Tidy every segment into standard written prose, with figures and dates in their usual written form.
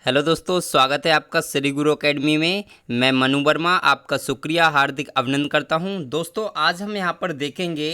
Hello दोस्तों, स्वागत है आपका श्री गुरु एकेडमी में। मैं मनु वर्मा आपका शुक्रिया हार्दिक अभिनंदन करता हूं। दोस्तों, आज हम यहां पर देखेंगे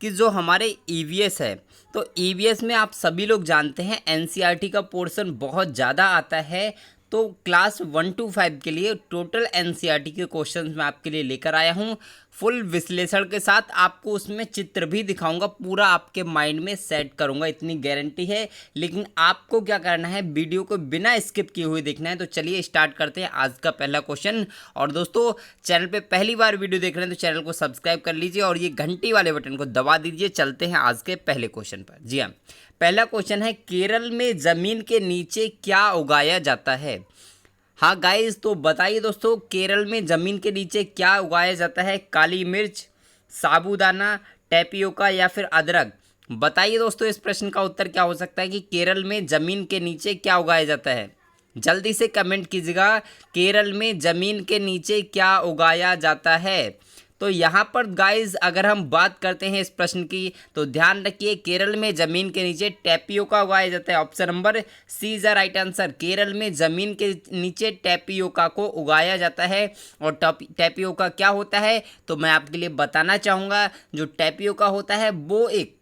कि जो हमारे ईवीएस है, तो ईवीएस में आप सभी लोग जानते हैं एनसीईआरटी का पोर्शन बहुत ज़्यादा आता है। तो क्लास 1 to 5 के लिए टोटल एनसीईआरटी के क्वेश्चंस मैं आपके लिए लेकर आया हूं, फुल विश्लेषण के साथ। आपको उसमें चित्र भी दिखाऊंगा, पूरा आपके माइंड में सेट करूंगा, इतनी गारंटी है। लेकिन आपको क्या करना है, वीडियो को बिना स्किप किए हुए देखना है। तो चलिए स्टार्ट करते हैं आज का पहला क्वेश्चन। और दोस्तों, चैनल पे पहली बार वीडियो देख रहे हैं तो चैनल को सब्सक्राइब कर लीजिए और ये घंटी वाले बटन को दबा दीजिए। चलते हैं आज के पहले क्वेश्चन पर। जी हाँ, पहला क्वेश्चन है, केरल में जमीन के नीचे क्या उगाया जाता है? हाँ गाइस, तो बताइए दोस्तों, केरल में ज़मीन के नीचे क्या उगाया जाता है? काली मिर्च, साबूदाना, टैपियोका या फिर अदरक? बताइए दोस्तों, इस प्रश्न का उत्तर क्या हो सकता है कि केरल में ज़मीन के नीचे क्या उगाया जाता है? जल्दी से कमेंट कीजिएगा, केरल में ज़मीन के नीचे क्या उगाया जाता है? तो यहाँ पर गाइस, अगर हम बात करते हैं इस प्रश्न की, तो ध्यान रखिए, केरल में ज़मीन के नीचे टैपियोका उगाया जाता है। Option number C is the right answer. Kerala में ज़मीन के नीचे टैपियोका को उगाया जाता है। और टैपियोका क्या होता है, तो मैं आपके लिए बताना चाहूँगा। जो टैपियोका होता है वो एक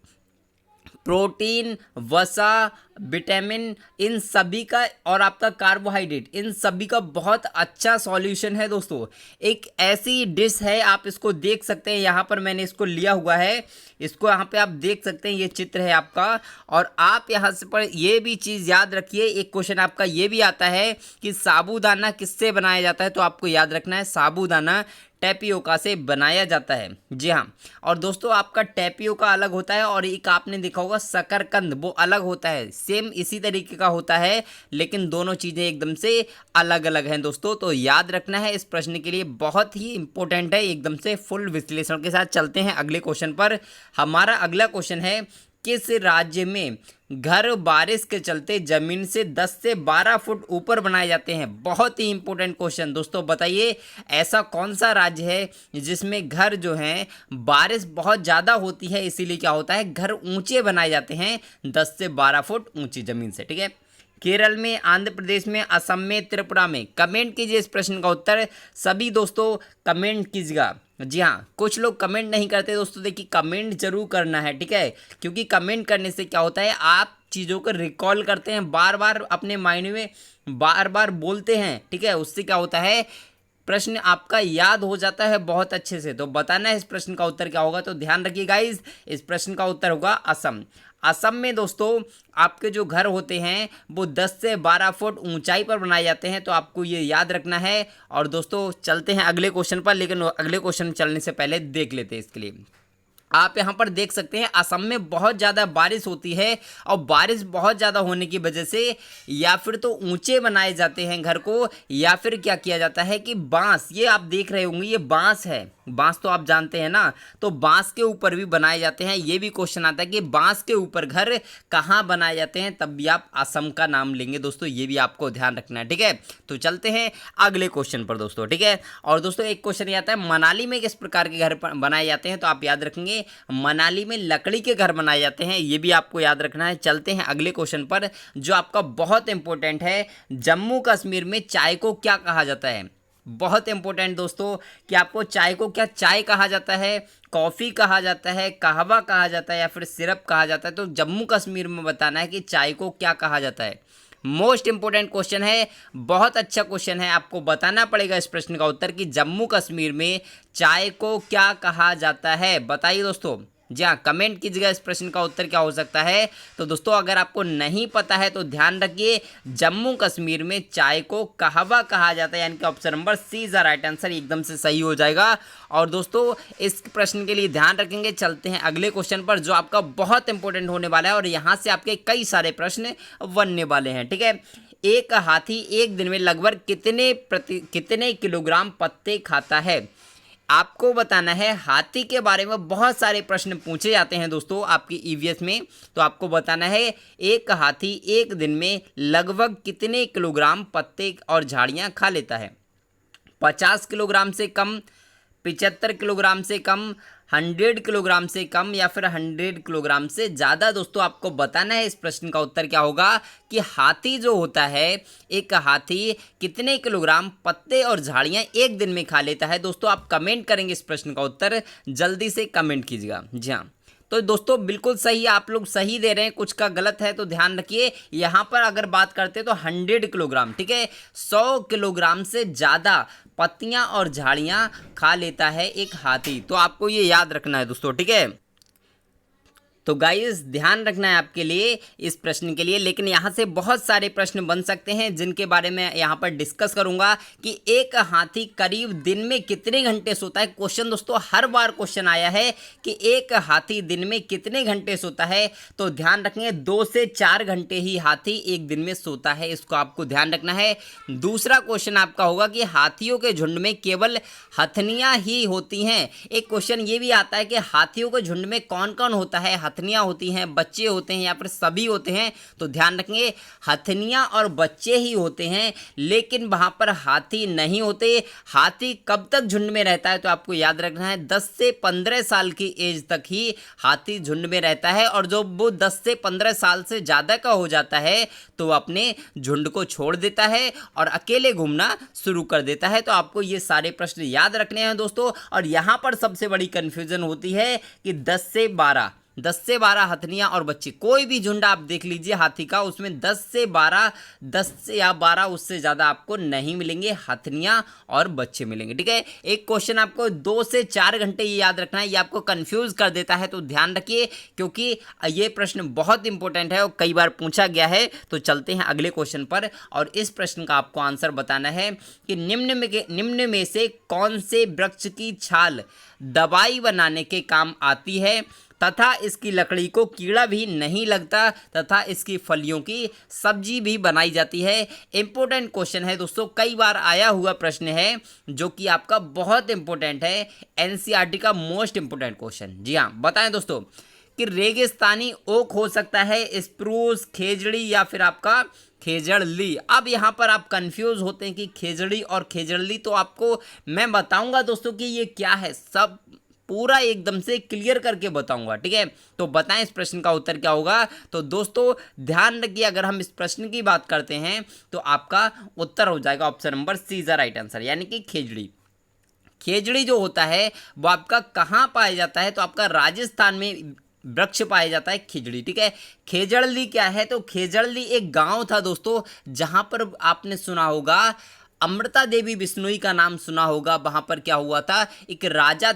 प्रोटीन, वसा, विटामिन, इन सभी का, और आपका कार्बोहाइड्रेट, इन सभी का बहुत अच्छा सॉल्यूशन है दोस्तों। एक ऐसी डिश है, आप इसको देख सकते हैं, यहाँ पर मैंने इसको लिया हुआ है, इसको यहाँ पे आप देख सकते हैं, ये चित्र है आपका। और आप यहाँ से पर ये भी चीज़ याद रखिए, एक क्वेश्चन आपका ये भी आता है कि साबूदाना किससे बनाया जाता है? तो आपको याद रखना है, साबूदाना टैपियोका से बनाया जाता है। जी हाँ। और दोस्तों, आपका टैपियोका अलग होता है और एक आपने देखा होगा शकरकंद, वो अलग होता है। सेम इसी तरीके का होता है, लेकिन दोनों चीज़ें एकदम से अलग अलग हैं दोस्तों। तो याद रखना है, इस प्रश्न के लिए बहुत ही इंपॉर्टेंट है, एकदम से फुल विश्लेषण के साथ। चलते हैं अगले क्वेश्चन पर। हमारा अगला क्वेश्चन है, किस राज्य में घर बारिश के चलते जमीन से 10 से 12 फुट ऊपर बनाए जाते हैं? बहुत ही इंपॉर्टेंट क्वेश्चन दोस्तों, बताइए ऐसा कौन सा राज्य है जिसमें घर जो हैं बारिश बहुत ज़्यादा होती है, इसीलिए क्या होता है, घर ऊंचे बनाए जाते हैं 10 से 12 फुट ऊंची ज़मीन से। ठीक है, केरल में, आंध्र प्रदेश में, असम में, त्रिपुरा में? कमेंट कीजिए इस प्रश्न का उत्तर। सभी दोस्तों कमेंट कीजिएगा। जी हाँ, कुछ लोग कमेंट नहीं करते दोस्तों, देखिए कमेंट जरूर करना है, ठीक है, क्योंकि कमेंट करने से क्या होता है, आप चीज़ों को रिकॉल करते हैं, बार बार अपने माइंड में बार बार बोलते हैं, ठीक है, उससे क्या होता है, प्रश्न आपका याद हो जाता है बहुत अच्छे से। तो बताना है इस प्रश्न का उत्तर क्या होगा, तो ध्यान रखिए गाइज, इस प्रश्न का उत्तर होगा असम। असम में दोस्तों आपके जो घर होते हैं वो 10 से 12 फुट ऊंचाई पर बनाए जाते हैं, तो आपको ये याद रखना है। और दोस्तों चलते हैं अगले क्वेश्चन पर, लेकिन अगले क्वेश्चन चलने से पहले देख लेते हैं इसके लिए। आप यहाँ पर देख सकते हैं, असम में बहुत ज़्यादा बारिश होती है, और बारिश बहुत ज़्यादा होने की वजह से या फिर तो ऊंचे बनाए जाते हैं घर को, या फिर क्या किया जाता है कि बांस, ये आप देख रहे होंगे, ये बांस है, बांस तो आप जानते हैं ना, तो बांस के ऊपर भी बनाए जाते हैं। ये भी क्वेश्चन आता है कि बांस के ऊपर घर कहाँ बनाए जाते हैं, तब भी आप असम का नाम लेंगे दोस्तों, ये भी आपको ध्यान रखना है। ठीक है, तो चलते हैं अगले क्वेश्चन पर दोस्तों। ठीक है, और दोस्तों एक क्वेश्चन ये आता है, मनाली में किस प्रकार के घर बनाए जाते हैं? तो आप याद रखेंगे, मनाली में लकड़ी के घर बनाए जाते हैं, ये भी आपको याद रखना है। चलते हैं अगले क्वेश्चन पर, जो आपका बहुत इंपॉर्टेंट है, जम्मू कश्मीर में चाय को क्या कहा जाता है? बहुत इंपॉर्टेंट दोस्तों, कि आपको चाय को क्या चाय कहा जाता है, कॉफ़ी कहा जाता है, कहवा कहा जाता है, या फिर सिरप कहा जाता है? तो जम्मू कश्मीर में बताना है कि चाय को क्या कहा जाता है। मोस्ट इंपोर्टेंट क्वेश्चन है, बहुत अच्छा क्वेश्चन है, आपको बताना पड़ेगा इस प्रश्न का उत्तर कि जम्मू कश्मीर में चाय को क्या कहा जाता है। बताइए दोस्तों, जी हाँ, कमेंट कीजिएगा इस प्रश्न का उत्तर क्या हो सकता है। तो दोस्तों अगर आपको नहीं पता है तो ध्यान रखिए, जम्मू कश्मीर में चाय को कहवा कहा जाता है, यानी कि option number C is the right answer, एकदम से सही हो जाएगा। और दोस्तों इस प्रश्न के लिए ध्यान रखेंगे। चलते हैं अगले क्वेश्चन पर, जो आपका बहुत इंपॉर्टेंट होने वाला है, और यहाँ से आपके कई सारे प्रश्न बनने वाले हैं। ठीक है, एक हाथी एक दिन में लगभग कितने किलोग्राम पत्ते खाता है? आपको बताना है। हाथी के बारे में बहुत सारे प्रश्न पूछे जाते हैं दोस्तों आपकी ईवीएस में, तो आपको बताना है एक हाथी एक दिन में लगभग कितने किलोग्राम पत्ते और झाड़ियाँ खा लेता है? 50 किलोग्राम से कम, 75 किलोग्राम से कम, 100 किलोग्राम से कम या फिर 100 किलोग्राम से ज़्यादा। दोस्तों आपको बताना है इस प्रश्न का उत्तर क्या होगा कि हाथी जो होता है, एक हाथी कितने किलोग्राम पत्ते और झाड़ियाँ एक दिन में खा लेता है। दोस्तों आप कमेंट करेंगे इस प्रश्न का उत्तर, जल्दी से कमेंट कीजिएगा। जी हाँ, तो दोस्तों बिल्कुल सही, आप लोग सही दे रहे हैं, कुछ का गलत है तो ध्यान रखिए। यहाँ पर अगर बात करते हैं तो 100 किलोग्राम, ठीक है, 100 किलोग्राम से ज़्यादा पत्तियाँ और झाड़ियाँ खा लेता है एक हाथी। तो आपको ये याद रखना है दोस्तों, ठीक है। तो गाइस ध्यान रखना है आपके लिए इस प्रश्न के लिए। लेकिन यहाँ से बहुत सारे प्रश्न बन सकते हैं जिनके बारे में यहाँ पर डिस्कस करूँगा कि एक हाथी करीब दिन में कितने घंटे सोता है। क्वेश्चन दोस्तों हर बार क्वेश्चन आया है कि एक हाथी दिन में कितने घंटे सोता है, तो ध्यान रखेंगे 2 से 4 घंटे ही हाथी एक दिन में सोता है, इसको आपको ध्यान रखना है। दूसरा क्वेश्चन आपका होगा कि हाथियों के झुंड में केवल हथनियाँ ही होती हैं। एक क्वेश्चन ये भी आता है कि हाथियों के झुंड में कौन कौन होता है, हथनियाँ होती हैं, बच्चे होते हैं या फिर सभी होते हैं। तो ध्यान रखेंगे हथनियाँ और बच्चे ही होते हैं, लेकिन वहाँ पर हाथी नहीं होते। हाथी कब तक झुंड में रहता है, तो आपको याद रखना है 10 से 15 साल की एज तक ही हाथी झुंड में रहता है। और जब वो 10 से 15 साल से ज़्यादा का हो जाता है तो वो अपने झुंड को छोड़ देता है और अकेले घूमना शुरू कर देता है। तो आपको ये सारे प्रश्न याद रखने हैं दोस्तों। और यहाँ पर सबसे बड़ी कन्फ्यूजन होती है कि 10 से 12 हथनियाँ और बच्चे, कोई भी झुंड आप देख लीजिए हाथी का, उसमें 10 से 12 उससे ज़्यादा आपको नहीं मिलेंगे, हथनियाँ और बच्चे मिलेंगे, ठीक है। एक क्वेश्चन आपको 2 से 4 घंटे ये याद रखना है, ये आपको कंफ्यूज कर देता है, तो ध्यान रखिए क्योंकि ये प्रश्न बहुत इंपॉर्टेंट है और कई बार पूछा गया है। तो चलते हैं अगले क्वेश्चन पर, और इस प्रश्न का आपको आंसर बताना है कि निम्न में से कौन से वृक्ष की छाल दवाई बनाने के काम आती है तथा इसकी लकड़ी को कीड़ा भी नहीं लगता तथा इसकी फलियों की सब्जी भी बनाई जाती है। इंपॉर्टेंट क्वेश्चन है दोस्तों, कई बार आया हुआ प्रश्न है जो कि आपका बहुत इंपॉर्टेंट है, एनसीईआरटी का मोस्ट इंपॉर्टेंट क्वेश्चन। जी हाँ, बताएं दोस्तों कि रेगिस्तानी ओक हो सकता है स्प्रूस, खेजड़ी या फिर आपका खेजड़ली। अब यहाँ पर आप कंफ्यूज होते हैं कि खेजड़ी और खेजड़ली, तो आपको मैं बताऊंगा दोस्तों कि ये क्या है, सब पूरा एकदम से क्लियर करके बताऊंगा, ठीक है। तो बताएं इस प्रश्न का उत्तर क्या होगा। तो दोस्तों ध्यान रखिए, अगर हम इस प्रश्न की बात करते हैं तो आपका उत्तर हो जाएगा option number C is the right answer, यानी कि खेजड़ी। खेजड़ी जो होता है वो आपका कहाँ पाया जाता है, तो आपका राजस्थान में वृक्ष पाया जाता है खेजड़ी, ठीक है। खेजड़ली क्या है, तो खेजड़ली एक गांव था दोस्तों, जहां पर आपने सुना होगा अमृता देवी बिश्नोई का नाम सुना होगा। वहाँ पर क्या हुआ था, एक राजा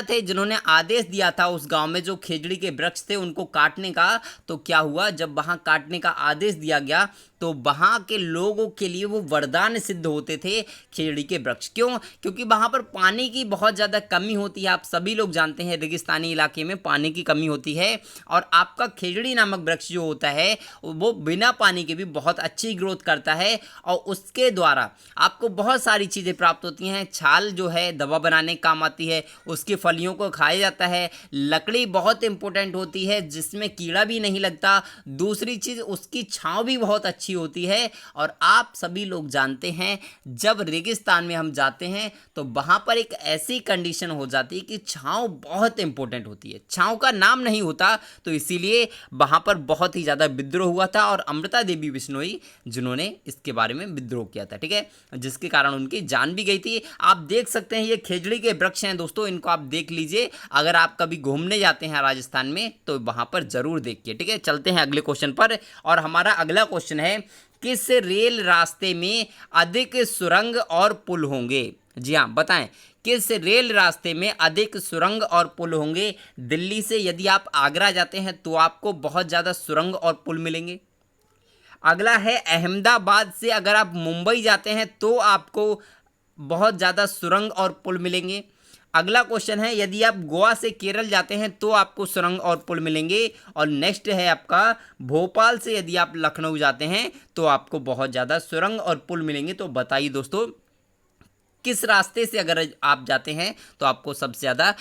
थे जिन्होंने आदेश दिया था उस गांव में जो खेजड़ी के वृक्ष थे उनको काटने का। तो क्या हुआ, जब वहाँ काटने का आदेश दिया गया तो वहाँ के लोगों के लिए वो वरदान सिद्ध होते थे खेजड़ी के वृक्ष। क्यों, क्योंकि वहाँ पर पानी की बहुत ज़्यादा कमी होती है। आप सभी लोग जानते हैं रेगिस्तानी इलाके में पानी की कमी होती है, और आपका खेजड़ी नामक वृक्ष जो होता है वो बिना पानी के भी बहुत अच्छी ग्रोथ करता है, और उसके द्वारा आपको बहुत सारी चीज़ें प्राप्त होती हैं। छाल जो है दवा बनाने काम आती है, उसकी फलियों को खाया जाता है, लकड़ी बहुत इंपॉर्टेंट होती है जिसमें कीड़ा भी नहीं लगता। दूसरी चीज़ उसकी छाँव भी बहुत अच्छी होती है। और आप सभी लोग जानते हैं जब रेगिस्तान में हम जाते हैं तो वहाँ पर एक ऐसी कंडीशन हो जाती है कि छाँव बहुत इंपॉर्टेंट होती है, छाँव का नाम नहीं होता। तो इसीलिए वहाँ पर बहुत ही ज़्यादा विद्रोह हुआ था, और अमृता देवी बिश्नोई जिन्होंने इसके बारे में विद्रोह किया था, ठीक है, जिसके कारण उनकी जान भी गई थी। आप देख सकते हैं ये खेजड़ी के वृक्ष हैं दोस्तों, इनको आप देख लीजिए। अगर आप कभी घूमने जाते हैं राजस्थान में तो वहाँ पर ज़रूर देखिए, ठीक है। चलते हैं अगले क्वेश्चन पर, और हमारा अगला क्वेश्चन है किस रेल रास्ते में अधिक सुरंग और पुल होंगे। जी हाँ, बताएं किस रेल रास्ते में अधिक सुरंग और पुल होंगे। दिल्ली से यदि आप आगरा जाते हैं तो आपको बहुत ज़्यादा सुरंग और पुल मिलेंगे। अगला है अहमदाबाद से अगर आप मुंबई जाते हैं तो आपको बहुत ज़्यादा सुरंग और पुल मिलेंगे। अगला क्वेश्चन है यदि आप गोवा से केरल जाते हैं तो आपको सुरंग और पुल मिलेंगे। और नेक्स्ट है आपका भोपाल से यदि आप लखनऊ जाते हैं तो आपको बहुत ज़्यादा सुरंग और पुल मिलेंगे। तो बताइए दोस्तों किस रास्ते से अगर आप जाते हैं तो आपको सबसे ज़्यादा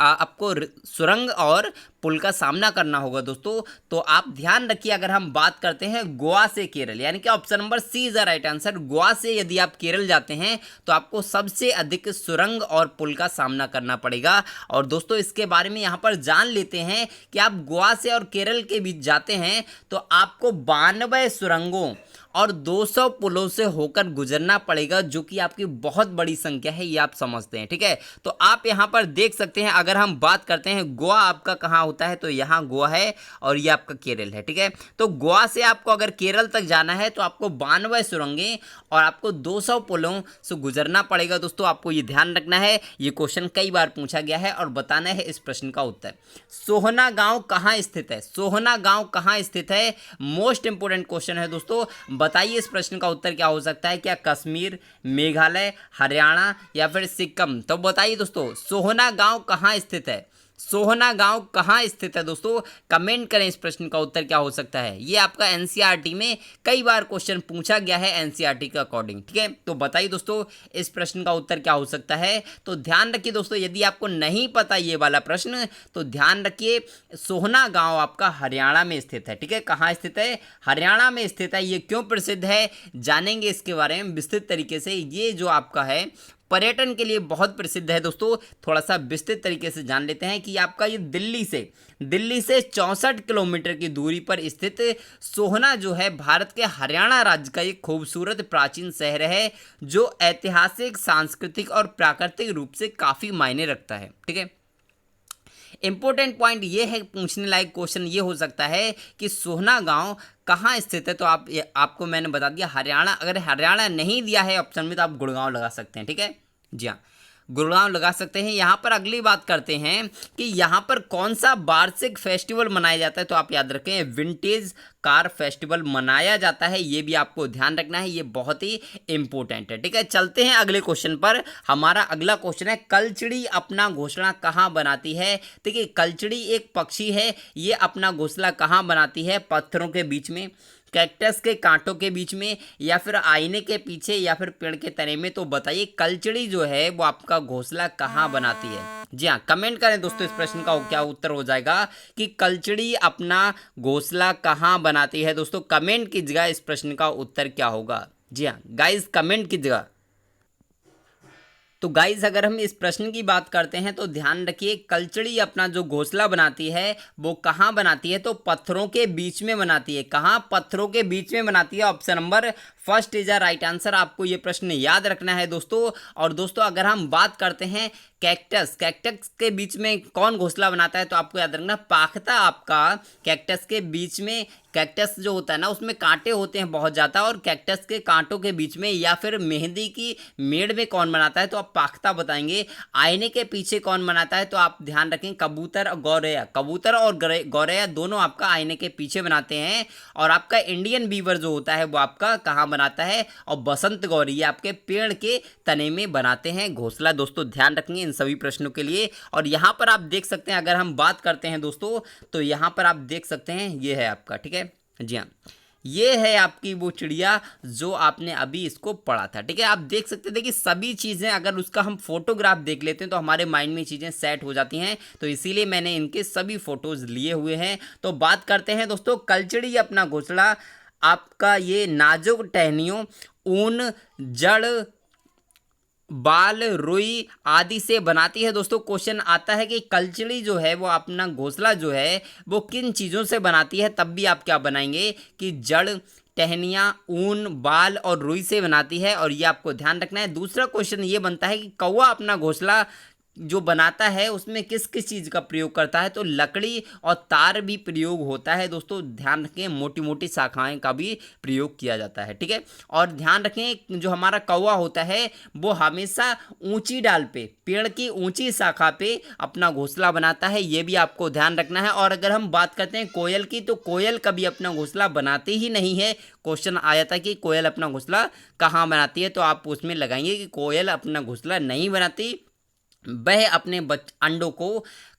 आपको सुरंग और पुल का सामना करना होगा दोस्तों। तो आप ध्यान रखिए, अगर हम बात करते हैं गोवा से केरल, यानी कि option number C is the right answer. Goa से यदि आप केरल जाते हैं तो आपको सबसे अधिक सुरंग और पुल का सामना करना पड़ेगा। और दोस्तों इसके बारे में यहाँ पर जान लेते हैं कि आप गोवा से और केरल के बीच जाते हैं तो आपको 92 सुरंगों और 200 पुलों से होकर गुजरना पड़ेगा, जो कि आपकी बहुत बड़ी संख्या है, ये आप समझते हैं। ठीक है, तो आप यहाँ पर देख सकते हैं, अगर हम बात करते हैं गोवा आपका कहाँ होता है तो यहाँ गोवा है और ये आपका केरल है। ठीक है, तो गोवा से आपको अगर केरल तक जाना है तो आपको 92 सुरंगें और आपको 200 पुलों से गुजरना पड़ेगा। दोस्तों आपको ये ध्यान रखना है, ये क्वेश्चन कई बार पूछा गया है और बताना है इस प्रश्न का उत्तर। सोहना गाँव कहाँ स्थित है? सोहना गाँव कहाँ स्थित है? मोस्ट इंपोर्टेंट क्वेश्चन है दोस्तों। बताइए इस प्रश्न का उत्तर क्या हो सकता है? क्या कश्मीर, मेघालय, हरियाणा या फिर सिक्किम? तो बताइए दोस्तों, सोहना गांव कहाँ स्थित है? सोहना गांव कहाँ स्थित है दोस्तों? कमेंट करें इस प्रश्न का उत्तर क्या हो सकता है। ये आपका एनसीईआरटी में कई बार क्वेश्चन पूछा गया है एनसीईआरटी के अकॉर्डिंग। ठीक है, तो बताइए दोस्तों इस प्रश्न का उत्तर क्या हो सकता है। तो ध्यान रखिए दोस्तों, यदि आपको नहीं पता ये वाला प्रश्न तो ध्यान रखिए, सोहना गांव आपका हरियाणा में स्थित है। ठीक है, कहाँ स्थित है? हरियाणा में स्थित है। ये क्यों प्रसिद्ध है जानेंगे इसके बारे में विस्तृत तरीके से। ये जो आपका है पर्यटन के लिए बहुत प्रसिद्ध है दोस्तों। थोड़ा सा विस्तृत तरीके से जान लेते हैं कि आपका ये दिल्ली से 64 किलोमीटर की दूरी पर स्थित सोहना जो है भारत के हरियाणा राज्य का एक खूबसूरत प्राचीन शहर है, जो ऐतिहासिक, सांस्कृतिक और प्राकृतिक रूप से काफ़ी मायने रखता है। ठीक है, इंपॉर्टेंट पॉइंट ये है, पूछने लायक क्वेश्चन ये हो सकता है कि सोहना गांव कहाँ स्थित है। तो आपको मैंने बता दिया हरियाणा। अगर हरियाणा नहीं दिया है ऑप्शन में तो आप गुड़गांव लगा सकते हैं। ठीक है, जी हाँ, गुड़गांव लगा सकते हैं। यहाँ पर अगली बात करते हैं कि यहाँ पर कौन सा वार्षिक फेस्टिवल मनाया जाता है। तो आप याद रखें, विंटेज कार फेस्टिवल मनाया जाता है, ये भी आपको ध्यान रखना है, ये बहुत ही इंपॉर्टेंट है। ठीक है, चलते हैं अगले क्वेश्चन पर। हमारा अगला क्वेश्चन है, कलचड़ी अपना घोंसला कहाँ बनाती है? देखिए, कलचड़ी एक पक्षी है, ये अपना घोंसला कहाँ बनाती है? पत्थरों के बीच में, कैक्टस के कांटों के बीच में, या फिर आईने के पीछे, या फिर पेड़ के तने में। तो बताइए कलचड़ी जो है वो आपका घोंसला कहाँ बनाती है? जी हाँ, कमेंट करें दोस्तों इस प्रश्न का क्या उत्तर हो जाएगा कि कलचड़ी अपना घोंसला कहाँ बनाती है। दोस्तों कमेंट कीजिएगा इस प्रश्न का उत्तर क्या होगा। जी हाँ गाइज, कमेंट कीजिएगा। तो गाइज अगर हम इस प्रश्न की बात करते हैं तो ध्यान रखिए, कलचड़ी अपना जो घोंसला बनाती है वो कहाँ बनाती है? तो पत्थरों के बीच में बनाती है। कहाँ? पत्थरों के बीच में बनाती है। Option number first is a right answer. आपको ये प्रश्न याद रखना है दोस्तों। और दोस्तों अगर हम बात करते हैं कैक्टस के बीच में कौन घोंसला बनाता है, तो आपको याद रखना पाखता आपका कैक्टस के बीच में। कैक्टस जो होता है ना उसमें कांटे होते हैं बहुत ज़्यादा, और कैक्टस के कांटों के बीच में या फिर मेहंदी की मेड़ में कौन बनाता है? तो आप पाखता बताएंगे। आईने के पीछे कौन बनाता है? तो आप ध्यान रखें कबूतर और गौरैया। कबूतर और गौरैया दोनों आपका आईने के पीछे बनाते हैं। और आपका इंडियन बीवर जो होता है वो आपका कहाँ बनाता है? और बसंत गौरी आपके पेड़ के तने में बनाते हैं घोंसला। दोस्तों ध्यान रखेंगे इन सभी प्रश्नों के लिए। और यहाँ पर आप देख सकते हैं, अगर हम बात करते हैं दोस्तों तो यहाँ पर आप देख सकते हैं ये है आपका, ठीक है जी हाँ, ये है आपकी वो चिड़िया जो आपने अभी इसको पढ़ा था। ठीक है, आप देख सकते थे कि सभी चीज़ें अगर उसका हम फोटोग्राफ देख लेते हैं तो हमारे माइंड में चीज़ें सेट हो जाती हैं। तो इसीलिए मैंने इनके सभी फोटोज़ लिए हुए हैं। तो बात करते हैं दोस्तों, कलचड़ी अपना घोंसला आपका ये नाजुक टहनियों, ऊन, जड़, बाल, रुई आदि से बनाती है। दोस्तों क्वेश्चन आता है कि कलचड़ी जो है वो अपना घोंसला जो है वो किन चीज़ों से बनाती है, तब भी आप क्या बनाएंगे कि जड़, टहनियाँ, ऊन, बाल और रुई से बनाती है। और ये आपको ध्यान रखना है। दूसरा क्वेश्चन ये बनता है कि कौवा अपना घोंसला जो बनाता है उसमें किस किस चीज़ का प्रयोग करता है? तो लकड़ी और तार भी प्रयोग होता है। दोस्तों ध्यान रखें, मोटी मोटी शाखाएं का भी प्रयोग किया जाता है। ठीक है, और ध्यान रखें जो हमारा कौवा होता है वो हमेशा ऊंची डाल पे, पेड़ की ऊंची शाखा पे अपना घोंसला बनाता है, ये भी आपको ध्यान रखना है। और अगर हम बात करते हैं कोयल की, तो कोयल कभी अपना घोंसला बनाती ही नहीं है। क्वेश्चन आया था कि कोयल अपना घोंसला कहाँ बनाती है, तो आप उसमें लगाएंगे कि कोयल अपना घोंसला नहीं बनाती, वह अपने अंडों को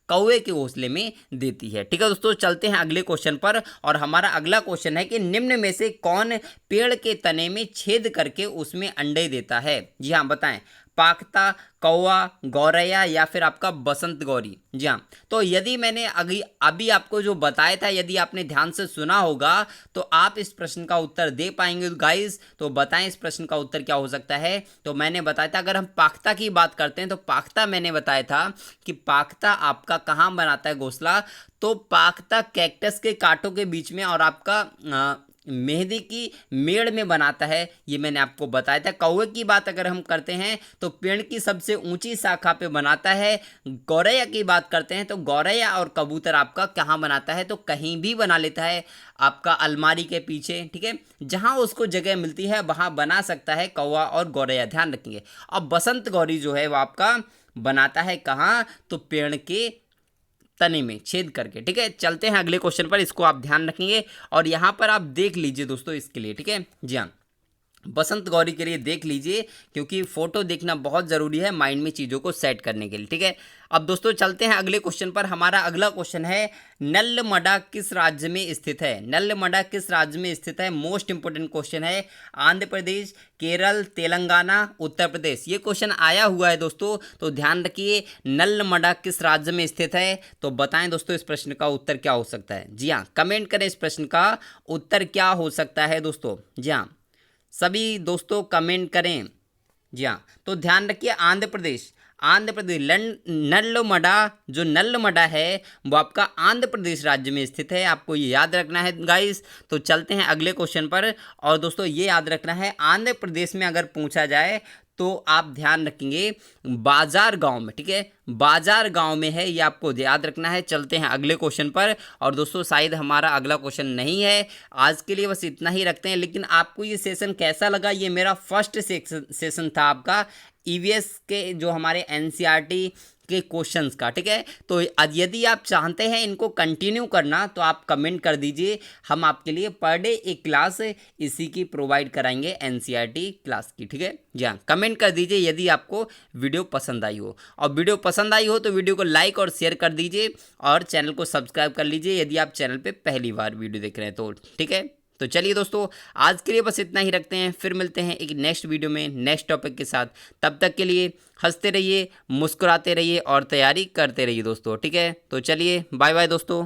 कौवे के घोंसले में देती है। ठीक है दोस्तों, चलते हैं अगले क्वेश्चन पर। और हमारा अगला क्वेश्चन है कि निम्न में से कौन पेड़ के तने में छेद करके उसमें अंडे देता है? जी हाँ, बताएं। पाकता, कौवा, गौरैया या फिर आपका बसंत गौरी? जी हाँ, तो यदि मैंने अभी आपको जो बताया था, यदि आपने ध्यान से सुना होगा तो आप इस प्रश्न का उत्तर दे पाएंगे गाइस। तो बताएं इस प्रश्न का उत्तर क्या हो सकता है। तो मैंने बताया था, अगर हम पाकता की बात करते हैं तो पाकता मैंने बताया था कि पाकता आपका कहाँ बनाता है घोंसला, तो पाकता कैक्टस के कांटों के बीच में और आपका मेहंदी की मेड़ में बनाता है, ये मैंने आपको बताया था। कौवे की बात अगर हम करते हैं तो पेड़ की सबसे ऊंची शाखा पे बनाता है। गौरैया की बात करते हैं तो गौरैया और कबूतर आपका कहाँ बनाता है, तो कहीं भी बना लेता है, आपका अलमारी के पीछे। ठीक है, जहाँ उसको जगह मिलती है वहाँ बना सकता है कौवा और गौरैया, ध्यान रखेंगे। अब बसंत गौरी जो है वो आपका बनाता है कहाँ, तो पेड़ के तने में छेद करके। ठीक है, चलते हैं अगले क्वेश्चन पर, इसको आप ध्यान रखेंगे और यहाँ पर आप देख लीजिए दोस्तों इसके लिए। ठीक है, जी हाँ, बसंत गौरी के लिए देख लीजिए क्योंकि फोटो देखना बहुत ज़रूरी है माइंड में चीज़ों को सेट करने के लिए। ठीक है, अब दोस्तों चलते हैं अगले क्वेश्चन पर। हमारा अगला क्वेश्चन है, नल्लमडा किस राज्य में स्थित है? नल्लमडा किस राज्य में स्थित है? मोस्ट इंपोर्टेंट क्वेश्चन है। आंध्र प्रदेश, केरल, तेलंगाना, उत्तर प्रदेश, ये क्वेश्चन आया हुआ है दोस्तों, तो ध्यान रखिए। नल्लमडा किस राज्य में स्थित है? तो बताएं दोस्तों इस प्रश्न का उत्तर क्या हो सकता है। जी हाँ, कमेंट करें इस प्रश्न का उत्तर क्या हो सकता है दोस्तों। जी हाँ, सभी दोस्तों कमेंट करें। जी हाँ, तो ध्यान रखिए, आंध्र प्रदेश। आंध्र प्रदेश नल्लमडा, जो नल्लमडा है वो आपका आंध्र प्रदेश राज्य में स्थित है, आपको ये याद रखना है गाइस। तो चलते हैं अगले क्वेश्चन पर। और दोस्तों ये याद रखना है, आंध्र प्रदेश में अगर पूछा जाए तो आप ध्यान रखेंगे बाजार गांव में। ठीक है, बाजार गांव में है, ये आपको याद रखना है। चलते हैं अगले क्वेश्चन पर। और दोस्तों शायद हमारा अगला क्वेश्चन नहीं है, आज के लिए बस इतना ही रखते हैं। लेकिन आपको ये सेशन कैसा लगा? ये मेरा फर्स्ट सेशन था आपका ईवीएस के, जो हमारे एनसीईआरटी के क्वेश्चंस का। ठीक है, तो यदि आप चाहते हैं इनको कंटिन्यू करना तो आप कमेंट कर दीजिए, हम आपके लिए पर डे एक क्लास इसी की प्रोवाइड कराएंगे, एनसीईआरटी क्लास की। ठीक है, जी हाँ, कमेंट कर दीजिए यदि आपको वीडियो पसंद आई हो। और वीडियो पसंद आई हो तो वीडियो को लाइक और शेयर कर दीजिए और चैनल को सब्सक्राइब कर लीजिए यदि आप चैनल पर पहली बार वीडियो देख रहे हैं तो। ठीक है, तो चलिए दोस्तों आज के लिए बस इतना ही रखते हैं, फिर मिलते हैं एक नेक्स्ट वीडियो में नेक्स्ट टॉपिक के साथ। तब तक के लिए हंसते रहिए, मुस्कुराते रहिए और तैयारी करते रहिए दोस्तों। ठीक है, तो चलिए बाय बाय दोस्तों।